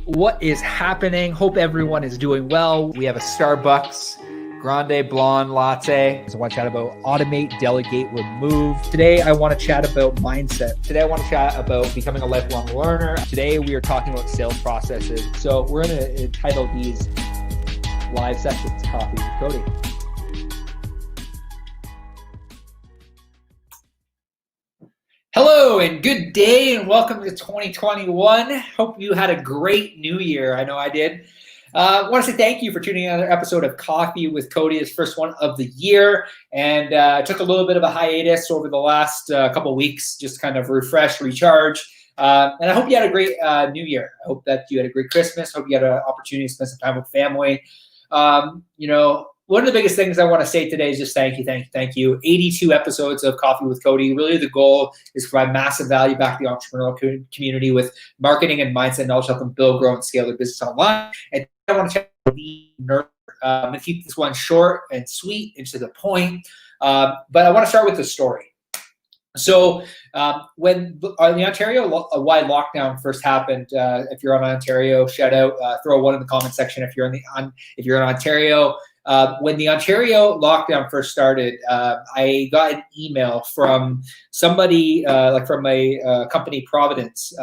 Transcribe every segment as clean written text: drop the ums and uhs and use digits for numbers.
What is happening? Hope everyone is doing well. We have a Starbucks Grande Blonde Latte. So I want to chat about automate, delegate, remove. Today, I want to chat about mindset. Today, I want to chat about becoming a lifelong learner. Today, we are talking about sales processes. So we're going to entitle these live sessions Coffee with Cody. Hello and good day and welcome to 2021. Hope you had a great new year. I know I did. I want to say thank you for tuning in to another episode of Coffee with Cody, his first one of the year. And I took a little bit of a hiatus over the last couple of weeks, just kind of refresh, recharge. And I hope you had a great new year. I hope that you had a great Christmas. Hope you had an opportunity to spend some time with family. One of the biggest things I want to say today is just thank you. 82 episodes of Coffee with Cody. Really, the goal is to provide massive value back to the entrepreneurial community with marketing and mindset knowledge to help them build, grow, and scale their business online. And I want to check the nerd. I'm going to keep this one short and sweet and to the point. But I want to start with the story. So when the Ontario-wide lockdown first happened, if you're on Ontario, shout out, throw one in the comment section if you're in Ontario. When the Ontario lockdown first started, I got an email from somebody, from a company, Providence.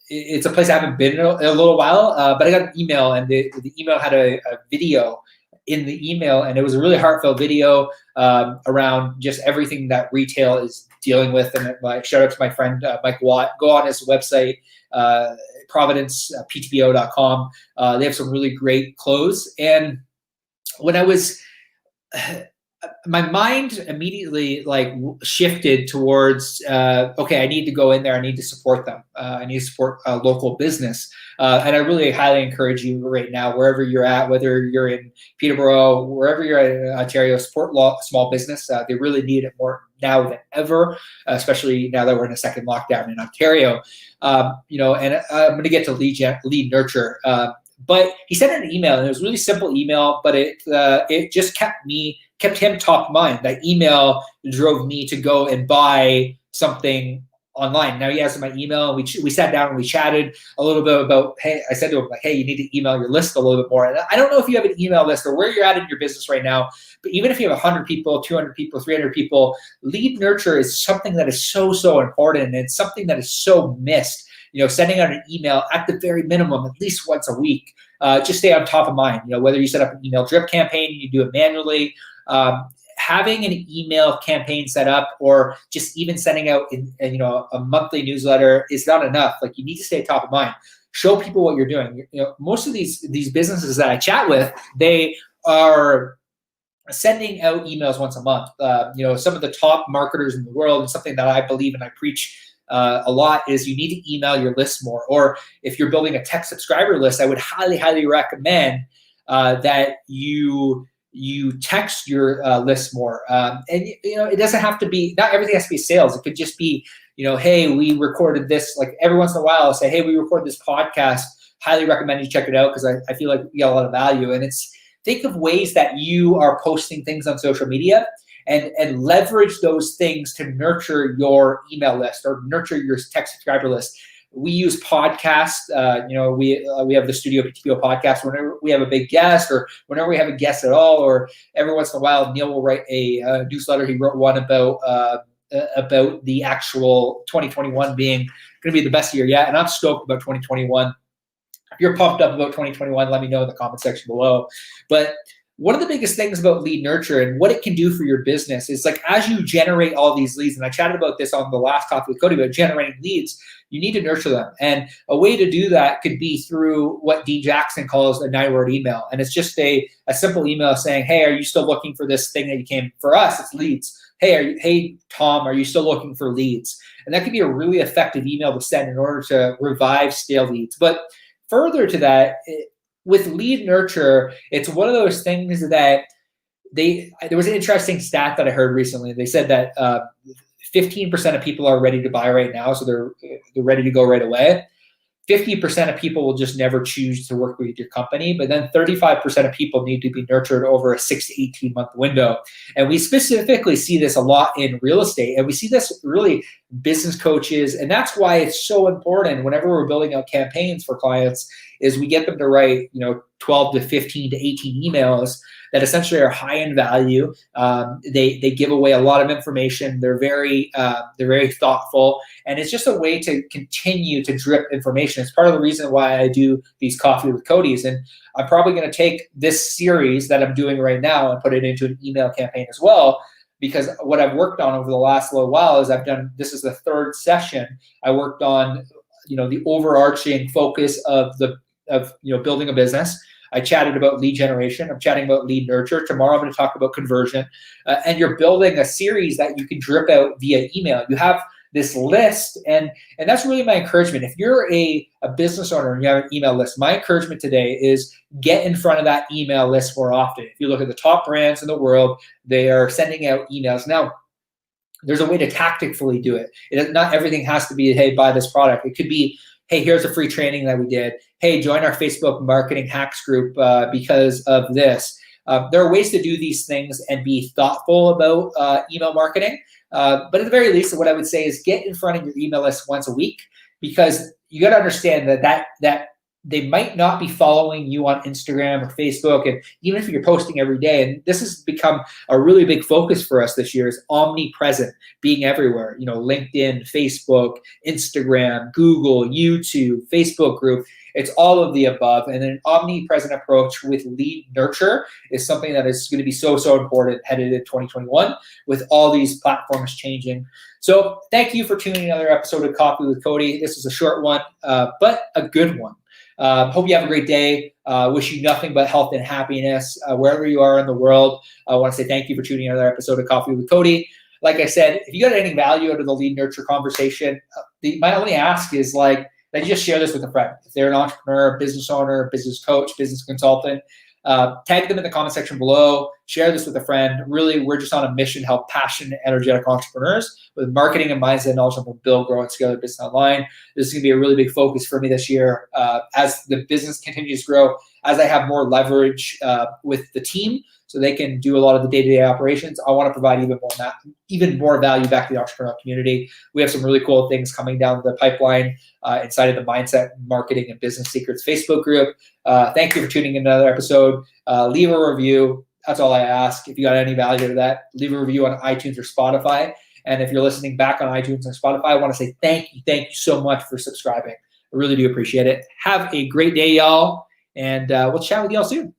It's a place I haven't been in a little while, but I got an email, and the email had a video in the email, and it was a really heartfelt video around just everything that retail is dealing with. And shout out to my friend Mike Watt. Go on his website, providenceptbo.com. They have some really great clothes. And when I was, my mind immediately shifted towards, okay, I need to go in there. I need to support them. I need to support local business. And I really highly encourage you right now, wherever you're at, whether you're in Peterborough, wherever you're at in Ontario, support small business. They really need it more now than ever, especially now that we're in a second lockdown in Ontario. And I'm going to get to lead nurture. But he sent an email, and it was a really simple email, but it just kept him top of mind. That email drove me to go and buy something online. Now he has my email, and we sat down and we chatted a little bit about, hey, I said to him, hey, you need to email your list a little bit more. And I don't know if you have an email list or where you're at in your business right now, but even if you have 100 people, 200 people, 300 people, lead nurture is something that is so, so important. And it's something that is so missed. Sending out an email at the very minimum, at least once a week, just stay on top of mind. Whether you set up an email drip campaign, you do it manually, having an email campaign set up, or just even sending out a monthly newsletter is not enough. You need to stay top of mind. Show people what you're doing. Most of these businesses that I chat with, they are sending out emails once a month. Some of the top marketers in the world, and something that I believe and I preach a lot, is you need to email your list more. Or if you're building a tech subscriber list, I would highly, highly recommend that you text your list more. And it doesn't have to be, not everything has to be sales. It could just be, hey, we recorded this. Every once in a while, I'll say, hey, we recorded this podcast. Highly recommend you check it out, because I feel like we got a lot of value. And think of ways that you are posting things on social media, and leverage those things to nurture your email list or nurture your tech subscriber list. We use podcasts. We have the Studio PTPO podcast. Whenever we have a big guest, or whenever we have a guest at all, or every once in a while, Neil will write a newsletter. He wrote one about the actual 2021 being going to be the best year yet. And I'm stoked about 2021. If you're pumped up about 2021, let me know in the comment section below. But one of the biggest things about lead nurture and what it can do for your business is, as you generate all these leads, and I chatted about this on the last Coffee with Cody about generating leads, you need to nurture them. And a way to do that could be through what Dean Jackson calls a 9-word email. And it's just a simple email saying, hey, are you still looking for this thing that you came for us? It's leads. Hey, Tom, are you still looking for leads? And that could be a really effective email to send in order to revive stale leads. But further to that, with lead nurture, it's one of those things that there was an interesting stat that I heard recently. They said that 15% of people are ready to buy right now, so they're ready to go right away. 50% of people will just never choose to work with your company, but then 35% of people need to be nurtured over a 6 to 18 month window. And we specifically see this a lot in real estate, and we see this really business coaches. And that's why it's so important whenever we're building out campaigns for clients is we get them to write, 12 to 15 to 18 emails that essentially are high in value. They give away a lot of information. They're very thoughtful, and it's just a way to continue to drip information. It's part of the reason why I do these Coffee with Cody's, and I'm probably going to take this series that I'm doing right now and put it into an email campaign as well. Because what I've worked on over the last little while is this is the third session. I worked on, the overarching focus of building a business. I chatted about lead generation. I'm chatting about lead nurture. Tomorrow I'm going to talk about conversion. And you're building a series that you can drip out via email. You have this list, and that's really my encouragement. If you're a business owner and you have an email list, my encouragement today is get in front of that email list more often. If you look at the top brands in the world, they are sending out emails. Now, there's a way to tactically do it. Not everything has to be, hey, buy this product. It could be, hey, here's a free training that we did. Hey, join our Facebook marketing hacks group because of this. There are ways to do these things and be thoughtful about email marketing. But at the very least, what I would say is get in front of your email list once a week, because you got to understand that they might not be following you on Instagram or Facebook, and even if you're posting every day. And this has become a really big focus for us this year, is omnipresent, being everywhere. LinkedIn, Facebook, Instagram, Google, YouTube, Facebook group. It's all of the above. And an omnipresent approach with lead nurture is something that is going to be so important headed into 2021 with all these platforms changing. So thank you for tuning in another episode of Coffee with Cody. This is a short one, but a good one. Hope you have a great day. Wish you nothing but health and happiness wherever you are in the world. I want to say thank you for tuning in another episode of Coffee with Cody. Like I said, if you got any value out of the lead nurture conversation, my only ask is that you just share this with a friend. If they're an entrepreneur, business owner, business coach, business consultant, tag them in the comment section below. Share this with a friend. Really, we're just on a mission to help passionate, energetic entrepreneurs with marketing and mindset knowledge to build, grow, and scale their business online. This is going to be a really big focus for me this year as the business continues to grow, as I have more leverage with the team so they can do a lot of the day-to-day operations. I want to provide even more value back to the entrepreneurial community. We have some really cool things coming down the pipeline inside of the Mindset, Marketing, and Business Secrets Facebook group. Thank you for tuning in another episode. Leave a review. That's all I ask. If you got any value to that, leave a review on iTunes or Spotify. And if you're listening back on iTunes and Spotify, I want to say thank you so much for subscribing. I really do appreciate it. Have a great day, y'all, and we'll chat with y'all soon.